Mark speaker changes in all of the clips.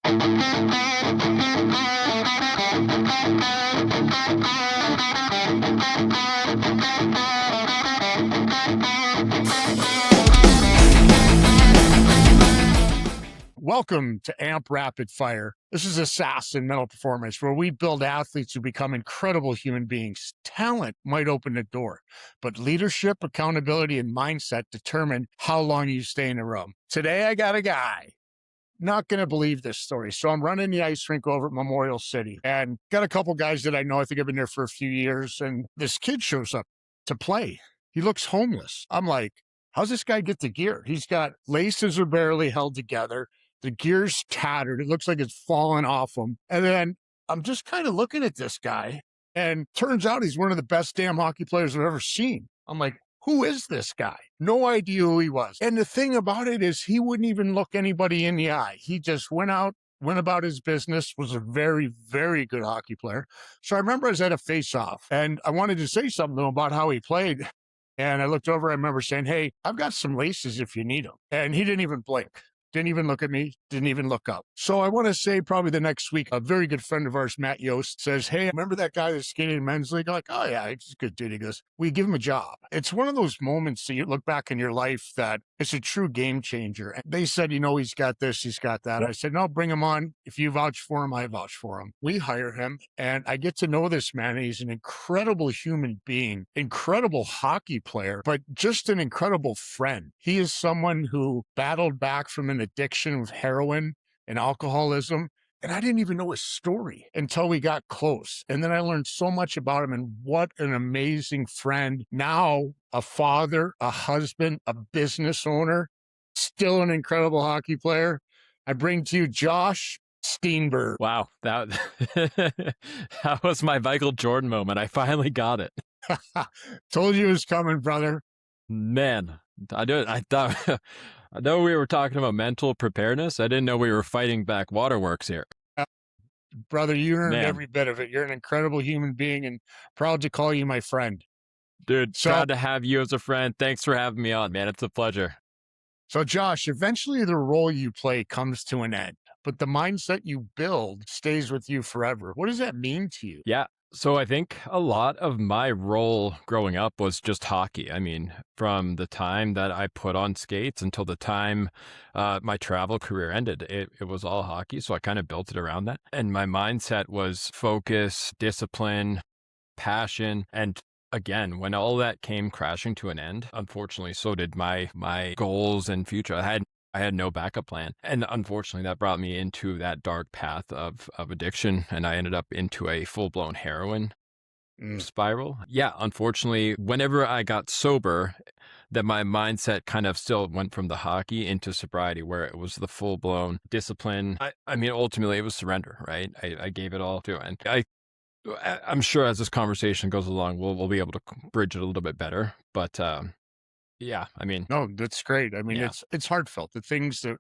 Speaker 1: Welcome to AMP Rapid Fire. This is Assassin Mental Performance, where we build athletes who become incredible human beings. Talent might open the door, but leadership, accountability, and mindset determine how long you stay in the room. Today, I got a guy. Not going to believe this story. So I'm running the ice rink over at Memorial City and got a couple guys that I know. I think I've been there for a few years. And this kid shows up to play. He looks homeless. I'm like, how's this guy get the gear? He's got laces are barely held together. The gear's tattered. It looks like it's fallen off him. And then I'm just kind of looking at this guy, and turns out he's one of the best damn hockey players I've ever seen. I'm like, who is this guy? No idea who he was. And the thing about it is he wouldn't even look anybody in the eye. He just went out, went about his business, was a very, very good hockey player. So I remember I was at a face-off, and I wanted to say something about how he played. And I looked over, I remember saying, hey, I've got some laces if you need them. And he didn't even blink. Didn't even look at me, didn't even look up. So I want to say probably the next week, a very good friend of ours, Matt Yost, says, hey, remember that guy that's skating in men's league? I'm like, oh yeah, he's a good dude. He goes, we give him a job. It's one of those moments that you look back in your life that it's a true game changer. And they said, you know, he's got this, he's got that. I said, no, bring him on. If you vouch for him, I vouch for him. We hire him, and I get to know this man. He's an incredible human being, incredible hockey player, but just an incredible friend. He is someone who battled back from an addiction of heroin and alcoholism. And I didn't even know his story until we got close. And then I learned so much about him, and what an amazing friend. Now a father, a husband, a business owner, still an incredible hockey player. I bring to you Josh Steenburg.
Speaker 2: Wow, that that was my Michael Jordan moment. I finally got it.
Speaker 1: Told you it was coming, brother.
Speaker 2: Man, I thought I know we were talking about mental preparedness. I didn't know we were fighting back waterworks here.
Speaker 1: Brother, you earned
Speaker 2: Man.
Speaker 1: every bit of it. You're an incredible human being, and proud to call you my friend.
Speaker 2: Dude, proud to have you as a friend. Thanks for having me on, man. It's a pleasure.
Speaker 1: So Josh, eventually the role you play comes to an end, but the mindset you build stays with you forever. What does that mean to you?
Speaker 2: Yeah. So I think a lot of my role growing up was just hockey. I mean, from the time that I put on skates until the time my travel career ended, it was all hockey. So I kind of built it around that. And my mindset was focus, discipline, passion. And again, when all that came crashing to an end, unfortunately, so did my goals and future. I had no backup plan. And unfortunately, that brought me into that dark path of addiction. And I ended up into a full-blown heroin spiral. Yeah, unfortunately, whenever I got sober, that my mindset kind of still went from the hockey into sobriety, where it was the full-blown discipline. I mean, ultimately, it was surrender, right? I gave it all to it. And I'm sure as this conversation goes along, we'll be able to bridge it a little bit better. But yeah, I mean,
Speaker 1: no, that's great. I mean,
Speaker 2: yeah.
Speaker 1: it's heartfelt. The things that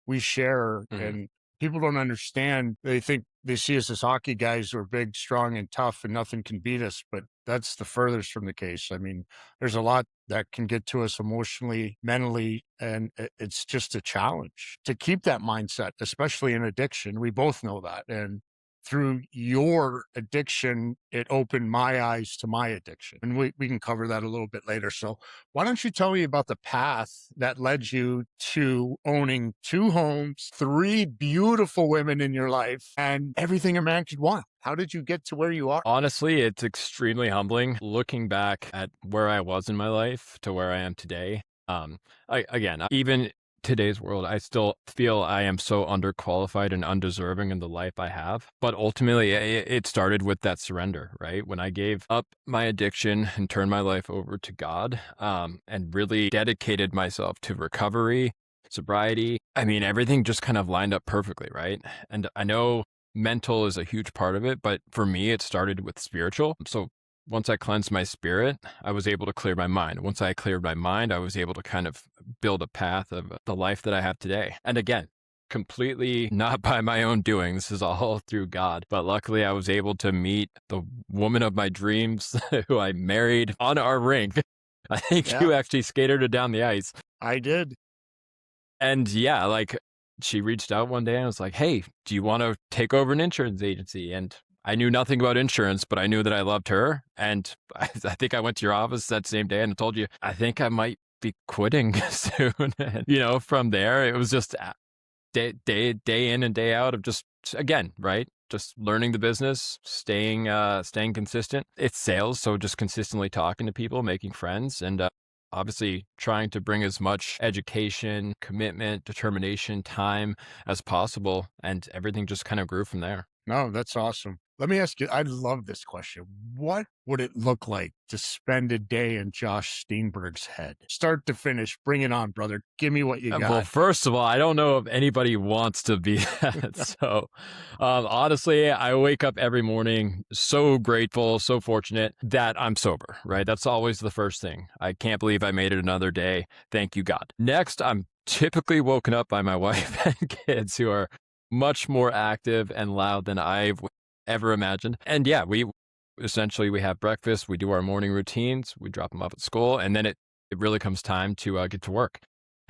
Speaker 1: we share, and people don't understand. They think they see us as hockey guys who are big, strong, and tough, and nothing can beat us. But that's the furthest from the case. I mean, there's a lot that can get to us emotionally, mentally, and it's just a challenge to keep that mindset, especially in addiction. We both know that. And through your addiction, it opened my eyes to my addiction. And we can cover that a little bit later. So why don't you tell me about the path that led you to owning 2 homes, 3 beautiful women in your life, and everything a man could want? How did you get to where you are?
Speaker 2: Honestly, it's extremely humbling looking back at where I was in my life to where I am today. Even today's world, I still feel I am so underqualified and undeserving in the life I have. But ultimately, it started with that surrender, right? When I gave up my addiction and turned my life over to God, and really dedicated myself to recovery, sobriety. I mean, everything just kind of lined up perfectly, right? And I know mental is a huge part of it, but for me, it started with spiritual. So once I cleansed my spirit, I was able to clear my mind. Once I cleared my mind, I was able to kind of build a path of the life that I have today. And again, completely not by my own doing. This is all through God. But luckily, I was able to meet the woman of my dreams who I married on our rink. I think you actually skated her down the ice.
Speaker 1: I did.
Speaker 2: And yeah, like she reached out one day and was like, "Hey, do you want to take over an insurance agency?" And I knew nothing about insurance, but I knew that I loved her. And I think I went to your office that same day and I told you, I think I might be quitting soon. And, from there, it was just day in and day out of just, again, right? Just learning the business, staying consistent. It's sales, so just consistently talking to people, making friends, and obviously trying to bring as much education, commitment, determination, time as possible, and everything just kind of grew from there.
Speaker 1: No, that's awesome. Let me ask you, I love this question. What would it look like to spend a day in Josh Steenburg's head? Start to finish, bring it on, brother. Give me what you
Speaker 2: Well,
Speaker 1: got.
Speaker 2: first of all, I don't know if anybody wants to be that. So, honestly, I wake up every morning so grateful, so fortunate that I'm sober, right? That's always the first thing. I can't believe I made it another day. Thank you, God. Next, I'm typically woken up by my wife and kids who are much more active and loud than I've ever imagined. And yeah, we have breakfast, we do our morning routines, we drop them off at school, and then it really comes time to get to work.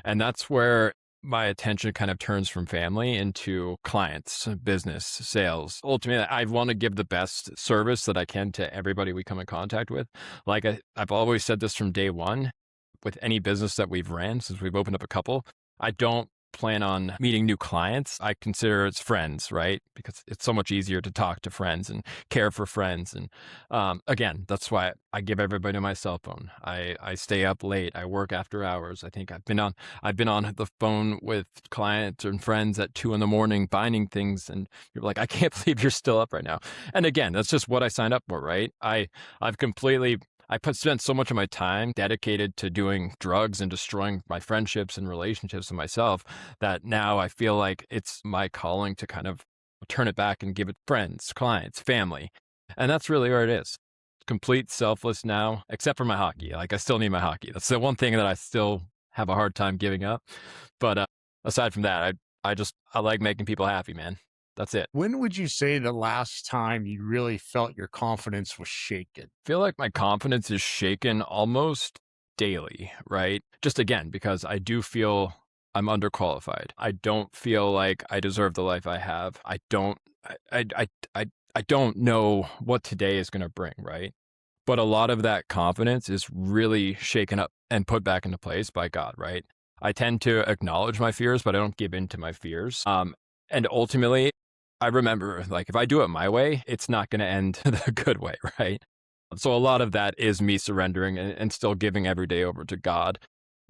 Speaker 2: And that's where my attention kind of turns from family into clients, business, sales. Ultimately, I want to give the best service that I can to everybody we come in contact with. Like I've always said this from day one with any business that we've ran since we've opened up a couple. I don't plan on meeting new clients. I consider it's friends, right? Because it's so much easier to talk to friends and care for friends. And again, that's why I give everybody my cell phone. I stay up late. I work after hours. I think I've been on the phone with clients and friends at 2 a.m. binding things, and you're like, I can't believe you're still up right now. And again, that's just what I signed up for, right? I've completely spent so much of my time dedicated to doing drugs and destroying my friendships and relationships with myself that now I feel like it's my calling to kind of turn it back and give it friends, clients, family. And that's really where it is. Complete selfless now, except for my hockey. Like I still need my hockey. That's the one thing that I still have a hard time giving up. But aside from that, I like making people happy, man. That's it.
Speaker 1: When would you say the last time you really felt your confidence was shaken?
Speaker 2: Feel like my confidence is shaken almost daily, right? Just again, because I do feel I'm underqualified. I don't feel like I deserve the life I have. I don't know what today is going to bring, right? But a lot of that confidence is really shaken up and put back into place by God, right? I tend to acknowledge my fears, but I don't give in to my fears. And ultimately, I remember, like, if I do it my way, it's not going to end the good way, right? So a lot of that is me surrendering and still giving every day over to God.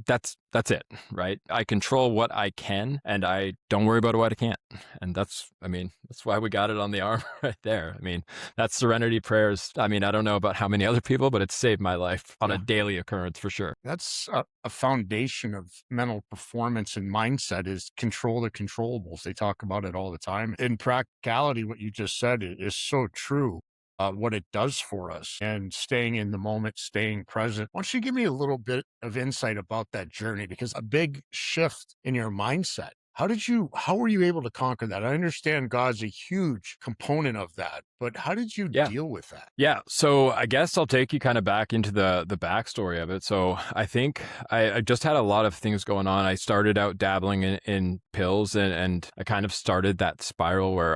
Speaker 2: That's it, right? I control what I can, and I don't worry about what I can't. And that's why we got it on the arm right there. I mean, that's serenity prayers. I mean, I don't know about how many other people, but it's saved my life on a
Speaker 1: Yeah.
Speaker 2: daily occurrence for sure.
Speaker 1: That's a foundation of mental performance and mindset is control the controllables. They talk about it all the time. In practicality, what you just said is so true. What it does for us and staying in the moment, staying present. Why don't you give me a little bit of insight about that journey? Because a big shift in your mindset. How were you able to conquer that? I understand God's a huge component of that, but how did you
Speaker 2: Yeah.
Speaker 1: deal with that?
Speaker 2: Yeah, so I guess I'll take you kind of back into the backstory of it. So I think I just had a lot of things going on. I started out dabbling in pills, and I kind of started that spiral where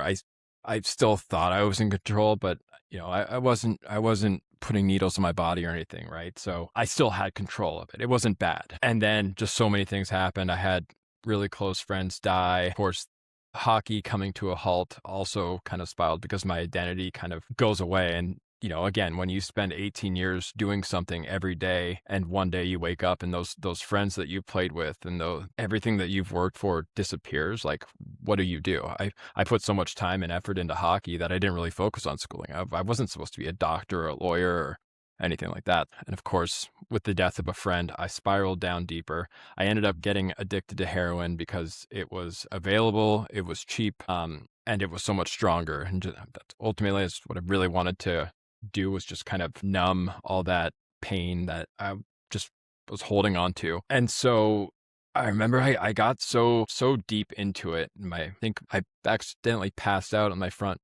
Speaker 2: I still thought I was in control, but I wasn't putting needles in my body or anything, right? So I still had control of it. It wasn't bad. And then just so many things happened. I had really close friends die. Of course, hockey coming to a halt also kind of spiraled because my identity kind of goes away. And, again, when you spend 18 years doing something every day and one day you wake up and those friends that you played with and everything that you've worked for disappears, like, what do you do? I put so much time and effort into hockey that I didn't really focus on schooling. I wasn't supposed to be a doctor or a lawyer or anything like that. And of course, with the death of a friend, I spiraled down deeper. I ended up getting addicted to heroin because it was available, it was cheap, and it was so much stronger. And that's ultimately is what I really wanted to do, was just kind of numb all that pain that I just was holding on to. And so I remember I got so deep into it. I think I accidentally passed out on my front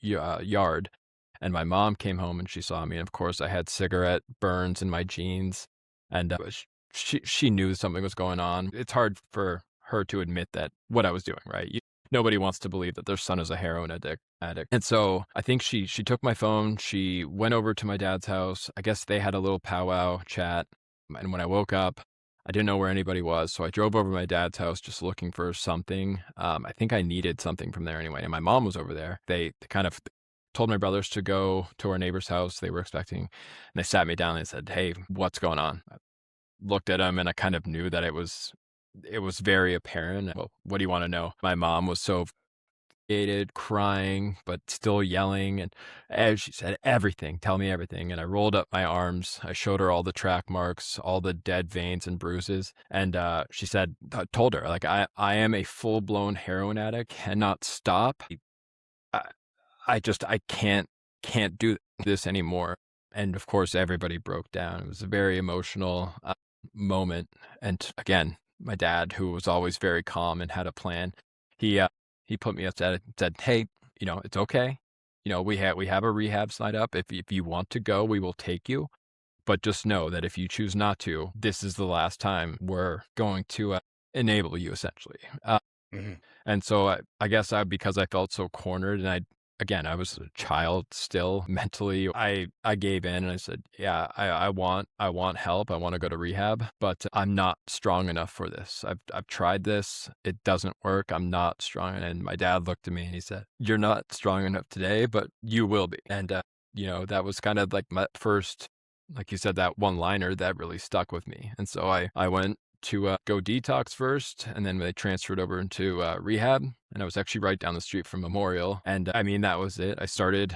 Speaker 2: yard. And my mom came home and she saw me. And of course, I had cigarette burns in my jeans. And she knew something was going on. It's hard for her to admit that what I was doing, right? Nobody wants to believe that their son is a heroin addict. And so I think she took my phone, she went over to my dad's house. I guess they had a little powwow chat. And when I woke up, I didn't know where anybody was. So I drove over to my dad's house just looking for something. I think I needed something from there anyway. And my mom was over there. They kind of told my brothers to go to our neighbor's house they were expecting. And they sat me down and they said, "Hey, what's going on?" I looked at them and I kind of knew that it was very apparent. Well, what do you want to know? My mom was so frustrated, crying, but still yelling. And she said, "Everything, tell me everything." And I rolled up my arms. I showed her all the track marks, all the dead veins and bruises. And she said, I told her, like, I am a full blown heroin addict, cannot stop. I, I can't do this anymore. And of course, everybody broke down. It was a very emotional moment. And again, my dad, who was always very calm and had a plan, he uh, he put me upset and said, "Hey, it's okay. We have a rehab sign up. If you want to go, we will take you. But just know that if you choose not to, this is the last time we're going to enable you, essentially."
Speaker 1: Mhm.
Speaker 2: And so I guess because I felt so cornered and I was a child still mentally, I gave in and I said, "Yeah, I want help. I want to go to rehab, but I'm not strong enough for this. I've tried this. It doesn't work. I'm not strong." And my dad looked at me and he said, "You're not strong enough today, but you will be." And that was kind of like my first, like you said, that one liner that really stuck with me. And so I went to go detox first, and then they transferred over into rehab. And I was actually right down the street from Memorial. And I mean, that was it. I started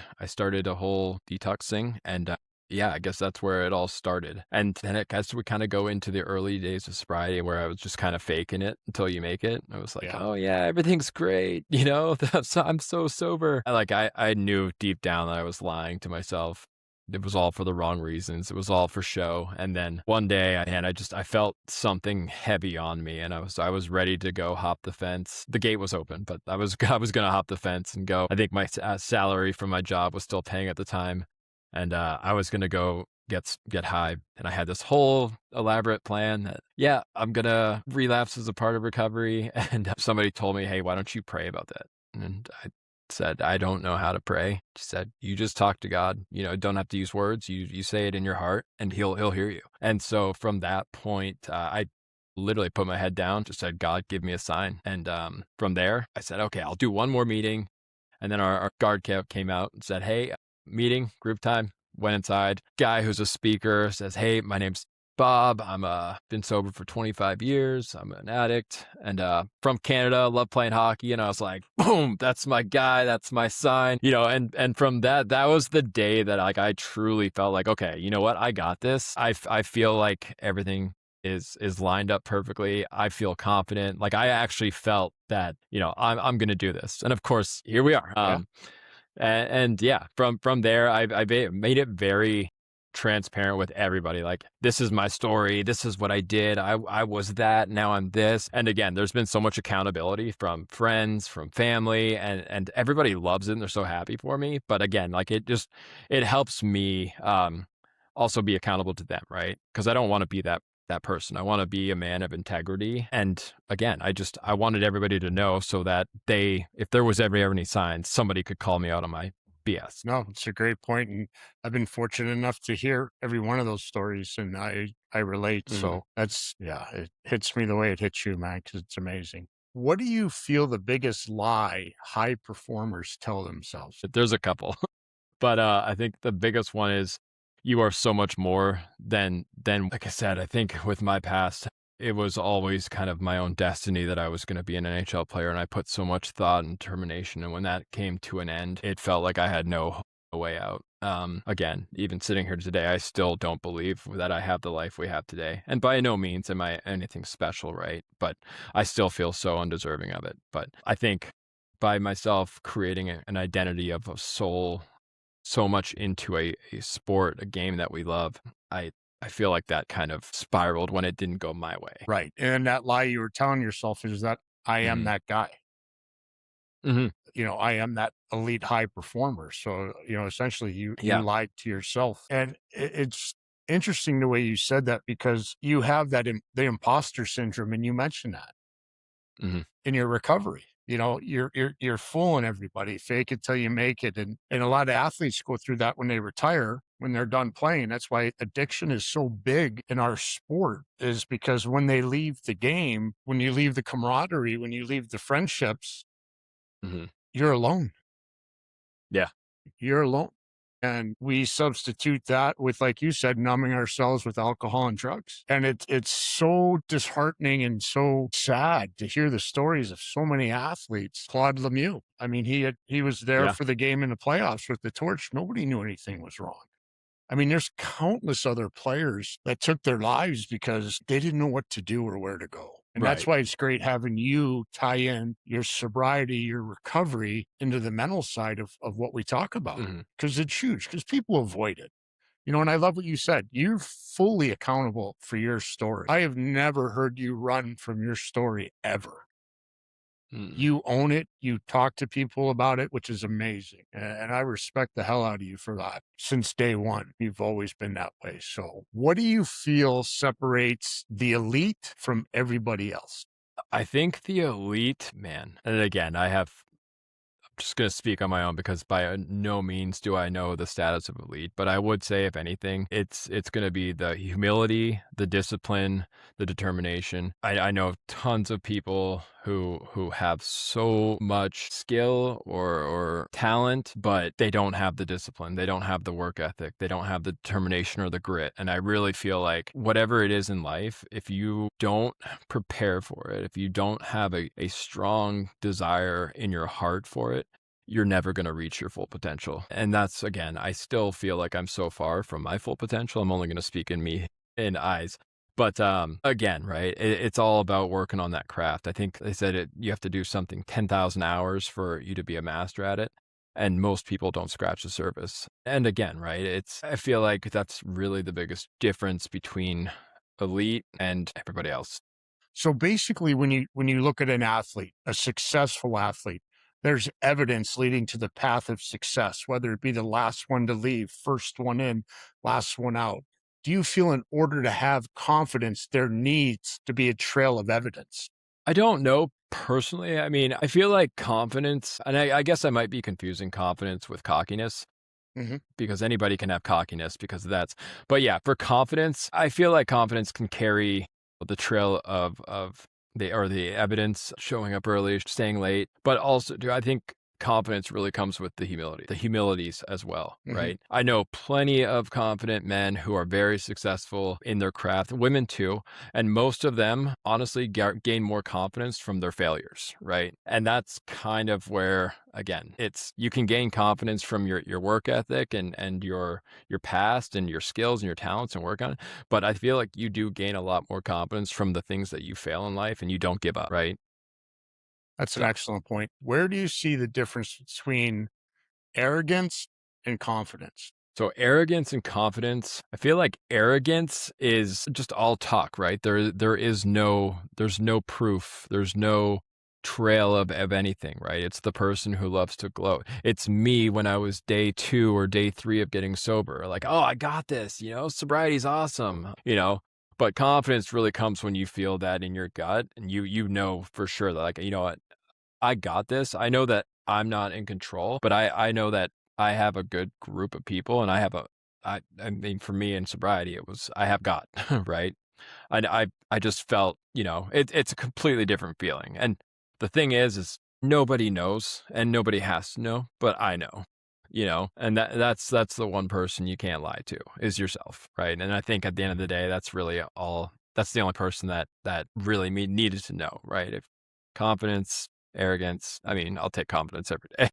Speaker 2: a whole detox thing, and yeah, I guess that's where it all started. And then I guess we kind of go into the early days of sobriety where I was just kind of faking it until you make it. I was like,
Speaker 1: Yeah.
Speaker 2: "Oh yeah, everything's great," I'm so sober. I knew deep down that I was lying to myself. It was all for the wrong reasons. It was all for show. And then one day, I felt something heavy on me, and I was ready to go hop the fence. The gate was open, but I was I was gonna hop the fence and go. I think my salary from my job was still paying at the time, and I was gonna go get high. And I had this whole elaborate plan that, yeah, I'm gonna relapse as a part of recovery. And somebody told me, "Hey, why don't you pray about that?" And I said, "I don't know how to pray." She said, "You just talk to God. Don't have to use words. You say it in your heart, and He'll hear you." And so from that point, I literally put my head down, just said, "God, give me a sign." And from there, I said, "Okay, I'll do one more meeting." And then our guard came out and said, "Hey, meeting, group time." Went inside. Guy who's a speaker says, "Hey, my name's Bob. I'm been sober for 25 years. I'm an addict and from Canada, love playing hockey." And I was like, boom, that's my guy, that's my sign. And from that was the day that, like, I truly felt like, okay, you know what? I got this. I feel like everything is lined up perfectly. I feel confident. Like, I actually felt that, I'm going to do this. And of course, here we are.
Speaker 1: Yeah.
Speaker 2: And yeah, from there, I made it very transparent with everybody. Like, this is my story. This is what I did. I was that. Now I'm this. And again, there's been so much accountability from friends, from family, and everybody loves it. And they're so happy for me. But again, like, it helps me also be accountable to them, right? Because I don't want to be that person. I want to be a man of integrity. And again, I wanted everybody to know so that if there was ever any signs, somebody could call me out on my BS.
Speaker 1: No, it's a great point, and I've been fortunate enough to hear every one of those stories, and I relate.
Speaker 2: Mhm.
Speaker 1: So that's yeah, it hits me the way it hits you, man, 'cause it's amazing. What do you feel the biggest lie high performers tell themselves?
Speaker 2: There's a couple, but I think the biggest one is you are so much more than like I said. I think with my past, it was always kind of my own destiny that I was going to be an NHL player, and I put so much thought and determination. And when that came to an end, it felt like I had no way out. Again, even sitting here today, I still don't believe that I have the life we have today. And by no means am I anything special, right? But I still feel so undeserving of it. But I think by myself creating an identity of a soul so much into a sport, a game that we love, I I feel like that kind of spiraled when it didn't go my way.
Speaker 1: Right, and that lie you were telling yourself is that I am
Speaker 2: Mhm.
Speaker 1: that guy.
Speaker 2: Mhm.
Speaker 1: I am that elite high performer. So, essentially you
Speaker 2: Yeah.
Speaker 1: lied to yourself. And it's interesting the way you said that because you have the imposter syndrome and you mentioned that.
Speaker 2: Mhm.
Speaker 1: in your recovery. You're fooling everybody. Fake it till you make it. And a lot of athletes go through that when they retire, when they're done playing. That's why addiction is so big in our sport, is because when they leave the game, when you leave the camaraderie, when you leave the friendships,
Speaker 2: Mhm.
Speaker 1: you're alone.
Speaker 2: Yeah.
Speaker 1: You're alone. And we substitute that with, like you said, numbing ourselves with alcohol and drugs. And it's so disheartening and so sad to hear the stories of so many athletes. Claude Lemieux. I mean, he was there
Speaker 2: Yeah.
Speaker 1: for the game in the playoffs with the torch. Nobody knew anything was wrong. I mean, there's countless other players that took their lives because they didn't know what to do or where to go. And that's
Speaker 2: Right.
Speaker 1: why it's great having you tie in your sobriety, your recovery into the mental side of what we talk about.
Speaker 2: Mhm.
Speaker 1: Because it's huge, because people avoid it. And I love what you said. You're fully accountable for your story. I have never heard you run from your story ever.
Speaker 2: Mm.
Speaker 1: You own it. You talk to people about it, which is amazing. And I respect the hell out of you for that. Since day one, you've always been that way. So, what do you feel separates the elite from everybody else?
Speaker 2: I think the elite, man, and again, just going to speak on my own because by no means do I know the status of elite, but I would say if anything, it's going to be the humility, the discipline, the determination. I know tons of people who have so much skill or talent, but they don't have the discipline, they don't have the work ethic, they don't have the determination or the grit. And I really feel like whatever it is in life, if you don't prepare for it, if you don't have a strong desire in your heart for it, you're never going to reach your full potential. And that's, again, I still feel like I'm so far from my full potential. I'm only going to speak in eyes. But again, right, it's all about working on that craft. I think they said you have to do something 10,000 hours for you to be a master at it. And most people don't scratch the surface. And again, right, I feel like that's really the biggest difference between elite and everybody else.
Speaker 1: So basically, when you look at an athlete, a successful athlete, there's evidence leading to the path of success, whether it be the last one to leave, first one in, last one out. Do you feel in order to have confidence, there needs to be a trail of evidence?
Speaker 2: I don't know personally. I mean, I feel like confidence, and I guess I might be confusing confidence with cockiness
Speaker 1: Mhm.
Speaker 2: because anybody can have cockiness because that's, but yeah, for confidence, I feel like confidence can carry the trail of the evidence showing up early, staying late, but also do I think confidence really comes with the humilities as well,
Speaker 1: Mhm.
Speaker 2: right? I know plenty of confident men who are very successful in their craft, women too, and most of them honestly gain more confidence from their failures, right? And that's kind of where, again, it's you can gain confidence from your work ethic and your past and your skills and your talents and work on it, but I feel like you do gain a lot more confidence from the things that you fail in life and you don't give up, right?
Speaker 1: That's an
Speaker 2: So
Speaker 1: excellent point. Where do you see the difference between arrogance and confidence?
Speaker 2: So arrogance and confidence, I feel like arrogance is just all talk, right? There's no proof. There's no trail of anything, right? It's the person who loves to gloat. It's me when I was day 2 or day 3 of getting sober. Like, "Oh, I got this, sobriety's awesome." But confidence really comes when you feel that in your gut and you know for sure that like, "You know what? I got this. I know that I'm not in control, but I know that I have a good group of people and I mean, for me in sobriety, it was I have God, right? I just felt, it's a completely different feeling. And the thing is nobody knows and nobody has to know, but I know, and that's the one person you can't lie to is yourself, right? And I think at the end of the day, that's the only person that really needed to know, right? If confidence, arrogance, I mean, I'll take confidence every day.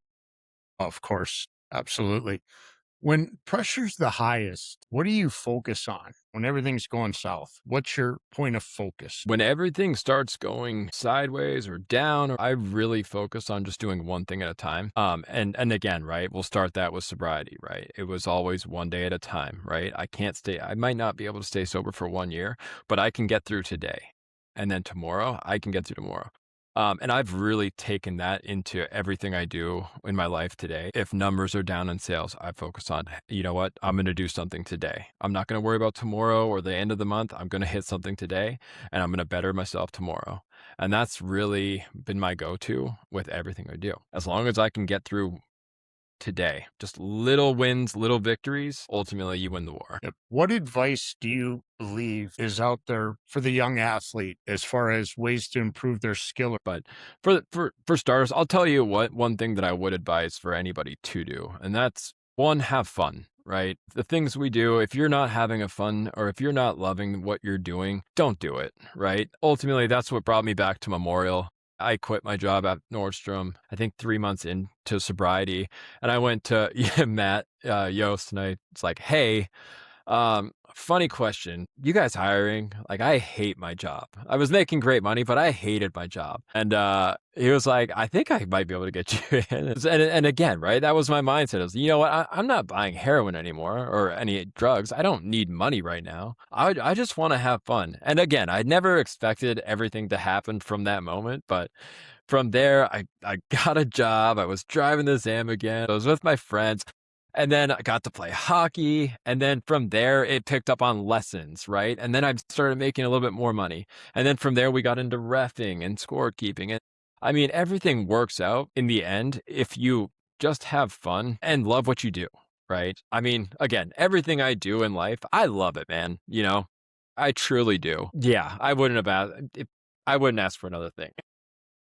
Speaker 1: Of course, absolutely. When pressure's the highest, what do you focus on when everything's going south? What's your point of focus?
Speaker 2: When everything starts going sideways or down, I really focus on just doing one thing at a time. And again, right, we'll start that with sobriety, right? It was always one day at a time, right? I might not be able to stay sober for 1 year, but I can get through today. And then tomorrow, I can get through tomorrow. And I've really taken that into everything I do in my life today. If numbers are down in sales, I focus on, you know what? I'm going to do something today. I'm not going to worry about tomorrow or the end of the month. I'm going to hit something today and I'm going to better myself tomorrow. And that's really been my go-to with everything I do. As long as I can get through today, just little wins, little victories, ultimately you win the war.
Speaker 1: Yep. What advice do you believe is out there for the young athlete as far as ways to improve their skill?
Speaker 2: But for starters, I'll tell you what one thing that I would advise for anybody to do, and that's one, have fun, right? The things we do, if you're not having a fun or if you're not loving what you're doing, don't do it, right? Ultimately, that's what brought me back to Memorial. I quit my job at Nordstrom, I think 3 months into sobriety, and I went to Matt Yost, and I was like, "Hey, funny question. You guys hiring? Like, I hate my job. I was making great money, but I hated my job." And he was like, "I think I might be able to get you in." And again, right? That was my mindset. I was, you know what? I'm not buying heroin anymore or any drugs. I don't need money right now. I just want to have fun. And again, I never expected everything to happen from that moment, but from there, I got a job. I was driving the Zam again. I was with my friends. And then I got to play hockey. And then from there, it picked up on lessons, right? And then I started making a little bit more money. And then from there, we got into reffing and scorekeeping. And I mean, everything works out in the end if you just have fun and love what you do, right? I mean, again, everything I do in life, I love it, man. I truly do. Yeah, I wouldn't ask for another thing.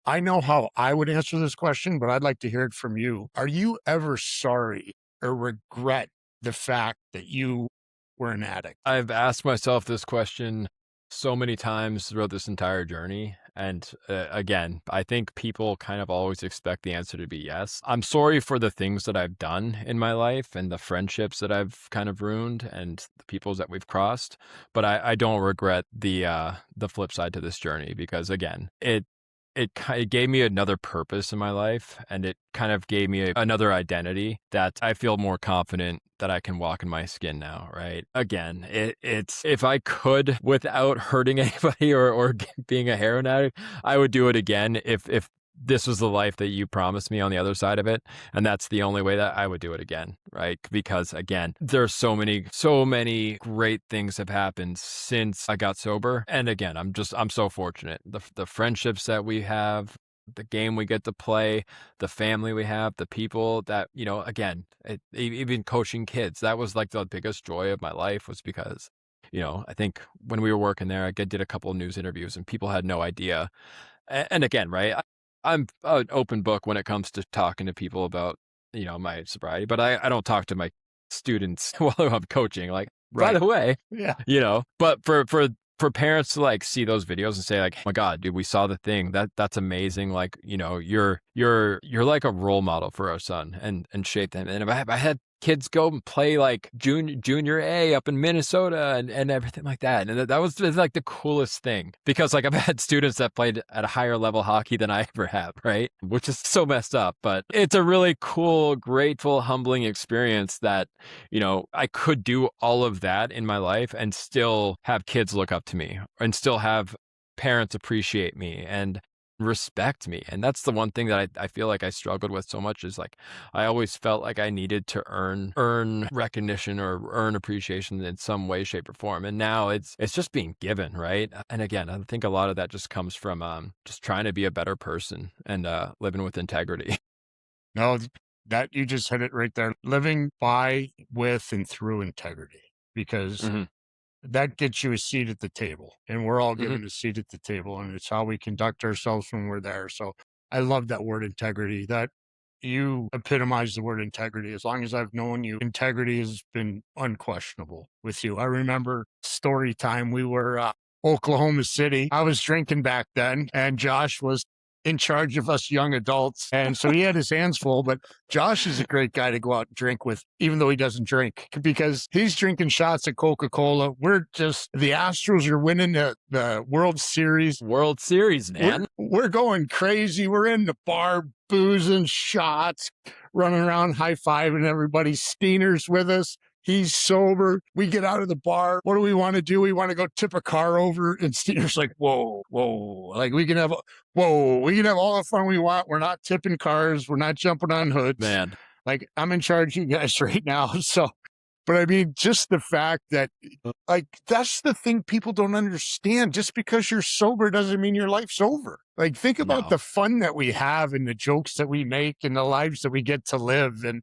Speaker 1: I know how I would answer this question, but I'd like to hear it from you. Are you ever sorry or regret the fact that you were an addict?
Speaker 2: I've asked myself this question so many times throughout this entire journey. And again, I think people kind of always expect the answer to be yes. I'm sorry for the things that I've done in my life and the friendships that I've kind of ruined and the peoples that we've crossed. But I don't regret the flip side to this journey because again, it gave me another purpose in my life, and it kind of gave me another identity that I feel more confident that I can walk in my skin now, right? Again, it's if I could without hurting anybody or being a heroin addict, I would do it again if this was the life that you promised me on the other side of it, and that's the only way that I would do it again, right? Because again, there's so many great things have happened since I got sober, and again, I'm so fortunate. The friendships that we have, the game we get to play, the family we have, the people that again, even coaching kids, that was like the biggest joy of my life was because. I think when we were working there, did a couple of news interviews and people had no idea. And again, right, I'm an open book when it comes to talking to people about, my sobriety, but I don't talk to my students while I'm coaching. Like, by
Speaker 1: Right.
Speaker 2: the way,
Speaker 1: Yeah.
Speaker 2: but for parents to like see those videos and say like, "Oh my God, dude, we saw the thing. That's amazing." Like, you're like a role model for our son and shape them. And if I had kids go and play like junior A up in Minnesota and everything like that. And that was like the coolest thing because like I've had students that played at a higher level hockey than I ever have, right? Which is so messed up, but it's a really cool, grateful, humbling experience that, I could do all of that in my life and still have kids look up to me and still have parents appreciate me and respect me. And that's the one thing that I feel like I struggled with so much is like I always felt like I needed to earn recognition or earn appreciation in some way, shape, or form. And now it's just being given, right? And again, I think a lot of that just comes from just trying to be a better person and living with integrity.
Speaker 1: No, that you just hit it right there. Living by, with, and through integrity, because
Speaker 2: hmm
Speaker 1: that gets you a seat at the table, and we're all
Speaker 2: hmm
Speaker 1: given a seat at the table, and it's how we conduct ourselves when we're there. So I love that word integrity. That you epitomize the word integrity. As long as I've known you, integrity has been unquestionable with you. I remember story time. We were Oklahoma City. I was drinking back then, and Josh was in charge of us young adults. And so he had his hands full, but Josh is a great guy to go out and drink with, even though he doesn't drink, because he's drinking shots of Coca-Cola. The Astros are winning the World Series.
Speaker 2: World Series, man.
Speaker 1: We're going crazy. We're in the bar, boozing shots, running around high-fiving everybody. Steener's with us. He's sober. We get out of the bar. What do we want to do? We want to go tip a car over. And Steener's like, whoa, whoa. Like we can have all the fun we want. We're not tipping cars. We're not jumping on hoods.
Speaker 2: Man.
Speaker 1: Like I'm in charge of you guys right now. So But I mean, just the fact that, like, that's the thing people don't understand. Just because you're sober doesn't mean your life's over. Like, think about
Speaker 2: No.
Speaker 1: the fun that we have and the jokes that we make and the lives that we get to live. And,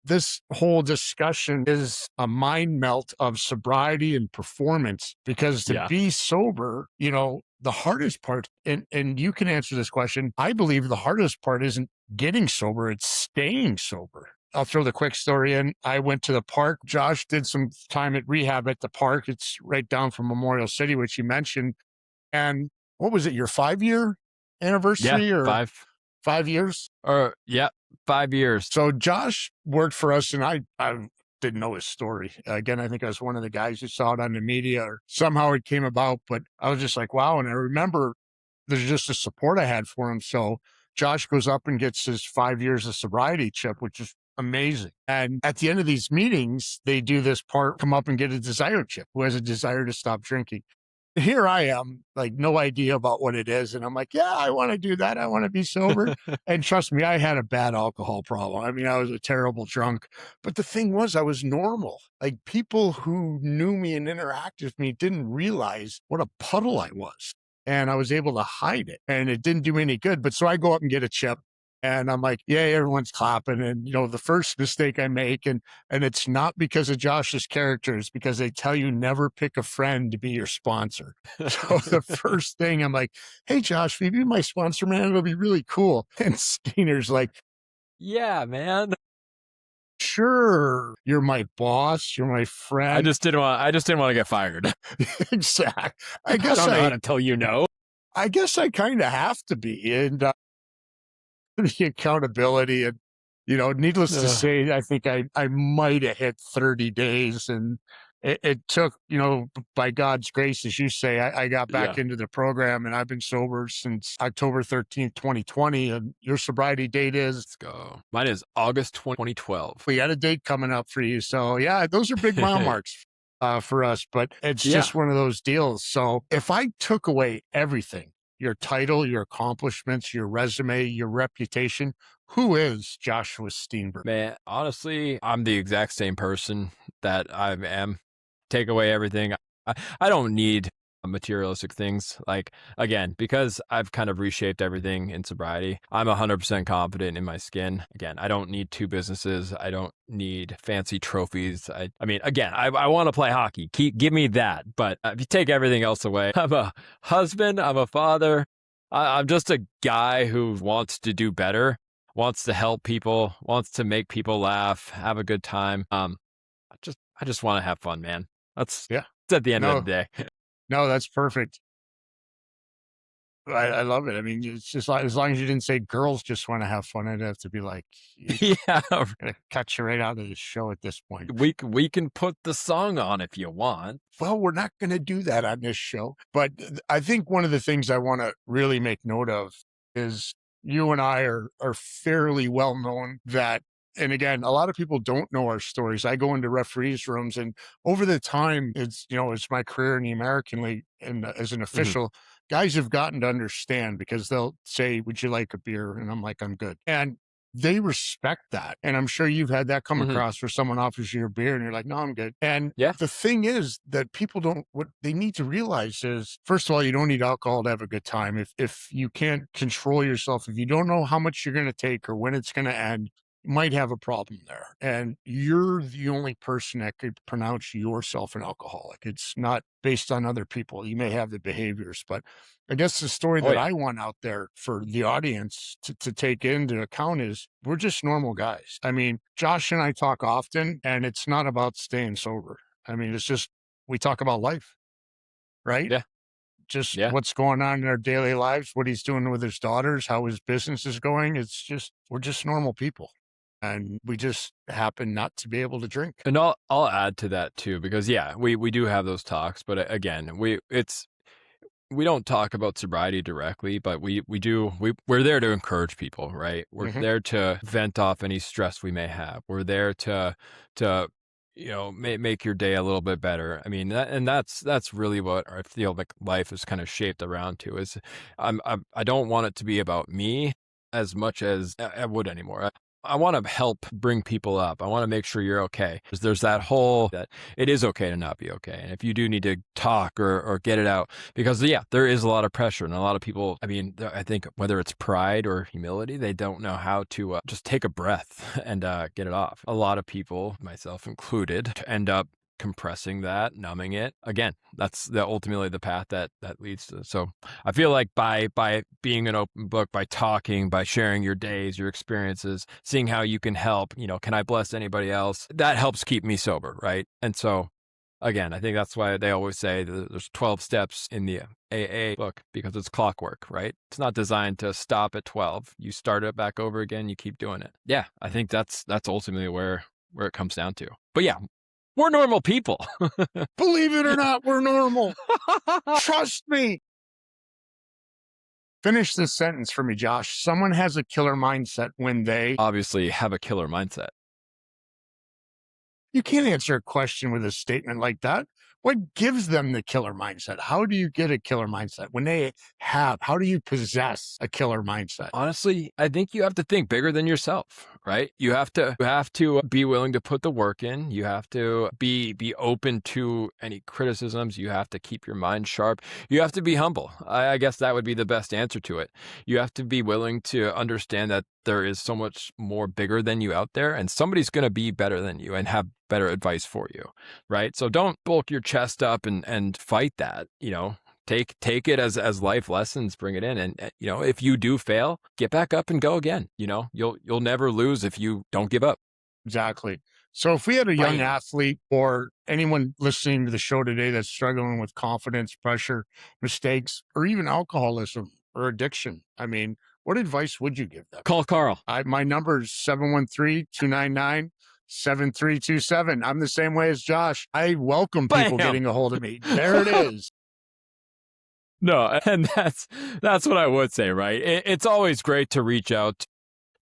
Speaker 1: this whole discussion is a mind melt of sobriety and performance because to
Speaker 2: Yeah.
Speaker 1: be sober, the hardest part, and you can answer this question, I believe the hardest part isn't getting sober, it's staying sober. I'll throw the quick story in. I went to the park. Josh did some time at rehab at the park. It's right down from Memorial City, which you mentioned. And what was it, your 5-year
Speaker 2: Yeah.
Speaker 1: anniversary or
Speaker 2: 5
Speaker 1: 5 years?
Speaker 2: or yeah, 5 years.
Speaker 1: So Josh worked for us, and I didn't know his story. Again, I think I was one of the guys who saw it on the media or somehow it came about, but I was just like, wow. And I remember there's just the support I had for him. So Josh goes up and gets his 5 years of sobriety chip, which is amazing. And at the end of these meetings, they do this part, come up and get a desire chip, who has a desire to stop drinking. Here I am, like no idea about what it is. And I'm like, yeah, I want to do that. I want to be sober. And trust me, I had a bad alcohol problem. I mean, I was a terrible drunk. But the thing was, I was normal. Like people who knew me and interacted with me didn't realize what a puddle I was. And I was able to hide it. And it didn't do me any good. But so I go up and get a chip. And I'm like, yeah, everyone's clapping. And the first mistake I make, and it's not because of Josh's character, it's because they tell you never pick a friend to be your sponsor. So the first thing I'm like, hey Josh, will you be my sponsor, man? It'll be really cool. And Steiner's like,
Speaker 2: Yeah, man.
Speaker 1: sure, you're my boss, you're my
Speaker 2: I
Speaker 1: friend.
Speaker 2: just didn't want to get fired.
Speaker 1: Exactly. I
Speaker 2: I
Speaker 1: guess
Speaker 2: don't know how to tell you no.
Speaker 1: I guess I kind of have to be. And the accountability and needless to
Speaker 2: Ugh,
Speaker 1: say, I think I might have hit 30 days, and it took, by God's grace, as you say, I got back
Speaker 2: yeah.
Speaker 1: into the program, and I've been sober since October 13th, 2020. And your sobriety date is,
Speaker 2: Let's go. Mine is August 2012.
Speaker 1: we got a date coming up for you. So yeah, those are big mile marks for us, but it's
Speaker 2: Yeah.
Speaker 1: just one of those deals. So if I took away everything, your title, your accomplishments, your resume, your reputation, who is Joshua Steenburg?
Speaker 2: Man, honestly, I'm the exact same person that I am. Take away everything. I don't need materialistic things. Like, again, because I've kind of reshaped everything in sobriety, I'm 100% confident in my skin. Again, I don't need 2 businesses. I don't need fancy trophies. I mean, again, I want to play hockey. Give me that. But if you take everything else away, I'm a husband. I'm a father. I'm just a guy who wants to do better, wants to help people, wants to make people laugh, have a good time. I just want to have fun, man.
Speaker 1: Yeah.
Speaker 2: That's at the end of
Speaker 1: No,
Speaker 2: the day.
Speaker 1: no, that's perfect. I love it. I mean, it's just like, as long as you didn't say girls just want to have fun, I'd have to be like, "Yeah,
Speaker 2: Yeah,
Speaker 1: gonna cut you right out of the show at this point."
Speaker 2: we can put the song on if you want.
Speaker 1: Well, we're not going to do that on this show. But I think one of the things I want to really make note of is you and I are fairly well known that, and again, a lot of people don't know our stories. I go into referees' rooms, and over the time, it's my career in the American League and as an
Speaker 2: Mhm,
Speaker 1: official, guys have gotten to understand because they'll say, would you like a beer? And I'm like, I'm good. And they respect that. And I'm sure you've had that come
Speaker 2: mhm.
Speaker 1: across where someone offers you a beer and you're like, no, I'm good. And
Speaker 2: Yeah,
Speaker 1: the thing is that people don't, what they need to realize is, first of all, you don't need alcohol to have a good time. If you can't control yourself, if you don't know how much you're going to take or when it's going to end, you might have a problem there. And you're the only person that could pronounce yourself an alcoholic. It's not based on other people. You may have the behaviors, but I guess the story
Speaker 2: oh
Speaker 1: that
Speaker 2: yeah,
Speaker 1: I want out there for the audience to take into account is we're just normal guys. I mean, Josh and I talk often, and it's not about staying sober. I mean, it's just we talk about life, right?
Speaker 2: yeah,
Speaker 1: Just
Speaker 2: yeah.
Speaker 1: what's going on in our daily lives, what he's doing with his daughters, how his business is going. It's just, we're just normal people. And we just happen not to be able to drink.
Speaker 2: And I'll add to that too, because yeah, we do have those talks, but again, we don't talk about sobriety directly, but we're there to encourage people, right? We're
Speaker 1: Hmm.
Speaker 2: there to vent off any stress we may have. We're there to make your day a little bit better. I mean, that's really what I feel like life is kind of shaped around to is I don't want it to be about me as much as I would anymore. I want to help bring people up. I want to make sure you're okay. There's that whole that it is okay to not be okay. And if you do need to talk or get it out, because yeah, there is a lot of pressure and a lot of people, I mean, I think whether it's pride or humility, they don't know how to just take a breath and get it off. A lot of people, myself included, end up compressing that, numbing it. Again, that's ultimately the path that leads to. So I feel like by being an open book, by talking, by sharing your days, your experiences, seeing how you can help, can I bless anybody else? That helps keep me sober, right? And so again, I think that's why they always say that there's 12 steps in the AA book, because it's clockwork, right? It's not designed to stop at 12. You start it back over again, you keep doing it. Yeah, I think that's ultimately where it comes down to. But yeah, we're normal people.
Speaker 1: Believe it or not, we're normal. Trust me. Finish this sentence for me, Josh. Someone has a killer mindset when they
Speaker 2: obviously have a killer mindset.
Speaker 1: You can't answer a question with a statement like that. What gives them the killer mindset? How do you get a killer mindset? How do you possess a killer mindset?
Speaker 2: Honestly, I think you have to think bigger than yourself, right? You have to be willing to put the work in. You have to be open to any criticisms. You have to keep your mind sharp. You have to be humble. I guess that would be the best answer to it. You have to be willing to understand that there is so much more bigger than you out there, and somebody's going to be better than you and have better advice for you, right? So don't bulk your chest up and fight that, take it as life lessons, bring it in. And, if you do fail, get back up and go again. You'll never lose if you don't give up.
Speaker 1: Exactly. So if we had a young
Speaker 2: Right.
Speaker 1: athlete or anyone listening to the show today that's struggling with confidence, pressure, mistakes, or even alcoholism or addiction, I mean, what advice would you give them?
Speaker 2: Call Carl.
Speaker 1: My number is 713-299-7327. I'm the same way as Josh. I welcome people
Speaker 2: Bam!
Speaker 1: getting a hold of me. There it is.
Speaker 2: No, and that's what I would say, right? It's always great to reach out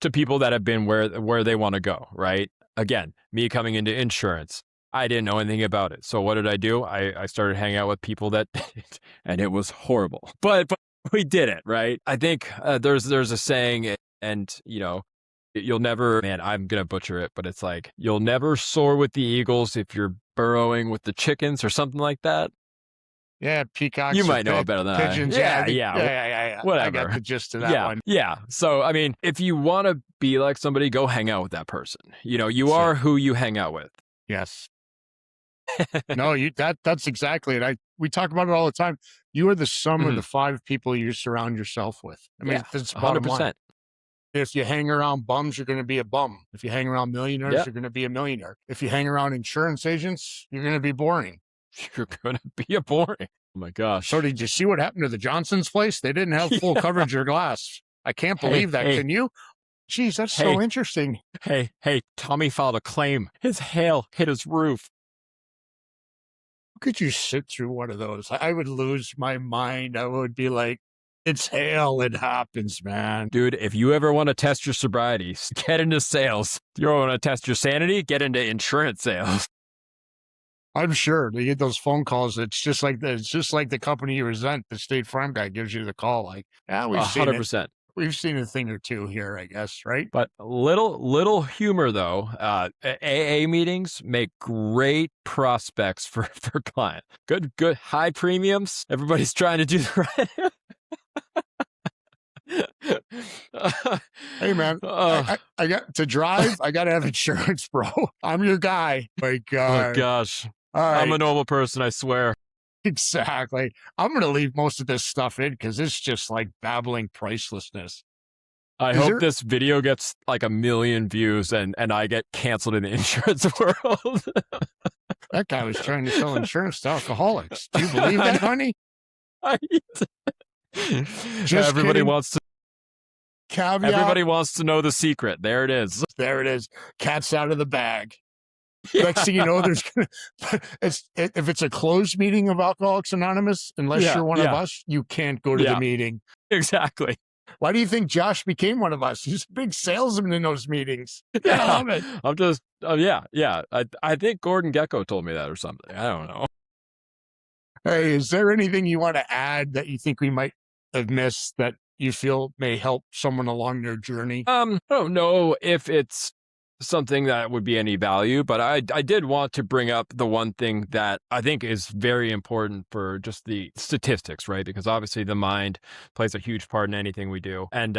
Speaker 2: to people that have been where they want to go, right? Again, me coming into insurance, I didn't know anything about it. So what did I do? I started hanging out with people that did it, and it was horrible. But we did it, right? I think there's a saying, and you'll never, man, I'm going to butcher it, but it's like, you'll never soar with the eagles if you're burrowing with the chickens or something like that.
Speaker 1: Yeah, peacocks.
Speaker 2: You might know it better than
Speaker 1: pigeons.
Speaker 2: I.
Speaker 1: Yeah.
Speaker 2: Whatever.
Speaker 1: I got the gist of that one.
Speaker 2: Yeah. So, I mean, if you want to be like somebody, go hang out with that person. You
Speaker 1: That's
Speaker 2: are
Speaker 1: it.
Speaker 2: who you hang out with.
Speaker 1: Yes. No, that's exactly it. We talk about it all the time. You are the sum of the 5 people you surround yourself with. I mean, that's bottom line.
Speaker 2: 100%.
Speaker 1: If you hang around bums, you're going to be a bum. If you hang around millionaires,
Speaker 2: Yep.
Speaker 1: you're going to be a millionaire. If you hang around insurance agents, you're going to be boring.
Speaker 2: You're going to be a boring. Oh my gosh.
Speaker 1: So did you see what happened to the Johnson's place? They didn't have full coverage or glass. I can't believe that.
Speaker 2: Hey.
Speaker 1: Can you? Geez, that's so interesting.
Speaker 2: Hey, Tommy filed a claim. His hail hit his roof.
Speaker 1: How could you sit through one of those? I would lose my mind. I would be like, it's hail. It happens, man.
Speaker 2: Dude, if you ever want to test your sobriety, get into sales. If you want to test your sanity, get into insurance sales.
Speaker 1: I'm sure they get those phone calls. It's just like the company you resent. The State Farm guy gives you the call, like, "Yeah, we've seen
Speaker 2: 100%.
Speaker 1: it. We've seen a thing or two here, I guess, right?"
Speaker 2: But little humor though. AA meetings make great prospects for client. Good high premiums. Everybody's trying to do the right.
Speaker 1: Hey, man, I got to drive. I got to have insurance, bro. I'm your guy. My God.
Speaker 2: Oh gosh.
Speaker 1: All right.
Speaker 2: I'm a normal person, I swear.
Speaker 1: Exactly. I'm going to leave most of this stuff in because it's just like babbling pricelessness.
Speaker 2: I hope this video gets like 1 million views and I get canceled in the insurance world.
Speaker 1: That guy was trying to sell insurance to alcoholics. Do you believe that, honey? Just
Speaker 2: everybody
Speaker 1: kidding.
Speaker 2: wants to.
Speaker 1: Caveat.
Speaker 2: Everybody wants to know the secret. There it is.
Speaker 1: There it is. Cat's out of the bag.
Speaker 2: Yeah.
Speaker 1: Next thing you know, if it's a closed meeting of Alcoholics Anonymous, unless you're one of us, you can't go to the meeting.
Speaker 2: Exactly.
Speaker 1: Why do you think Josh became one of us? He's a big salesman in those meetings. I love it.
Speaker 2: I'm just, I think Gordon Gecko told me that or something. I don't know.
Speaker 1: Hey, is there anything you want to add that you think we might have missed that you feel may help someone along their journey?
Speaker 2: I don't know if it's something that would be any value, but I did want to bring up the one thing that I think is very important for just the statistics, right? Because obviously the mind plays a huge part in anything we do. And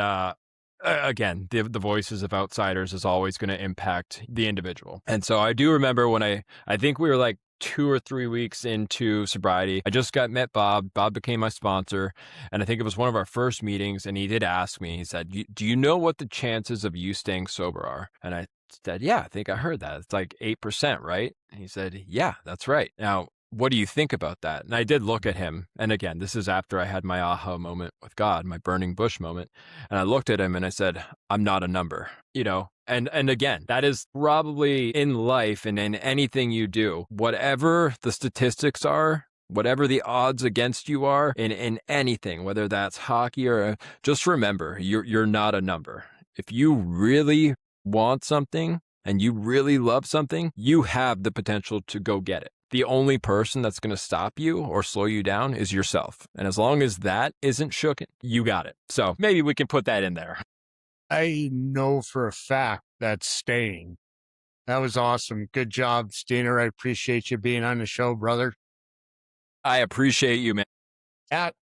Speaker 2: again, the voices of outsiders is always going to impact the individual. And so I do remember when I think we were like 2 or 3 weeks into sobriety. I just got met Bob. Bob became my sponsor. And I think it was one of our first meetings. And he did ask me, he said, do you know what the chances of you staying sober are? And I said, yeah, I think I heard that. It's like 8%, right? And he said, yeah, that's right. Now, what do you think about that? And I did look at him. And again, this is after I had my aha moment with God, my burning bush moment. And I looked at him and I said, I'm not a number, And again, that is probably in life and in anything you do, whatever the statistics are, whatever the odds against you are in anything, whether that's hockey or just remember, you're not a number. If you really want something and you really love something, you have the potential to go get it. The only person that's going to stop you or slow you down is yourself. And as long as that isn't shooken, you got it. So maybe we can put that in there.
Speaker 1: I know for a fact that's staying. That was awesome. Good job, Steiner. I appreciate you being on the show, brother.
Speaker 2: I appreciate you, man.
Speaker 1: At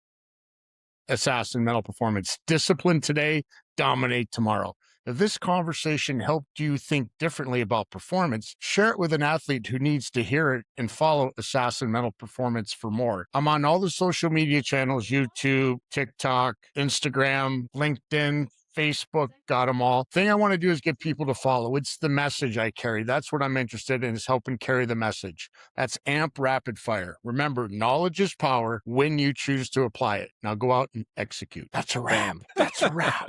Speaker 1: Assassin Mental Performance, discipline today, dominate tomorrow. If this conversation helped you think differently about performance, share it with an athlete who needs to hear it and follow Assassin Mental Performance for more. I'm on all the social media channels, YouTube, TikTok, Instagram, LinkedIn, Facebook, got them all. Thing I want to do is get people to follow. It's the message I carry. That's what I'm interested in, is helping carry the message. That's AMP Rapid Fire. Remember, knowledge is power when you choose to apply it. Now go out and execute. That's a wrap. That's a wrap.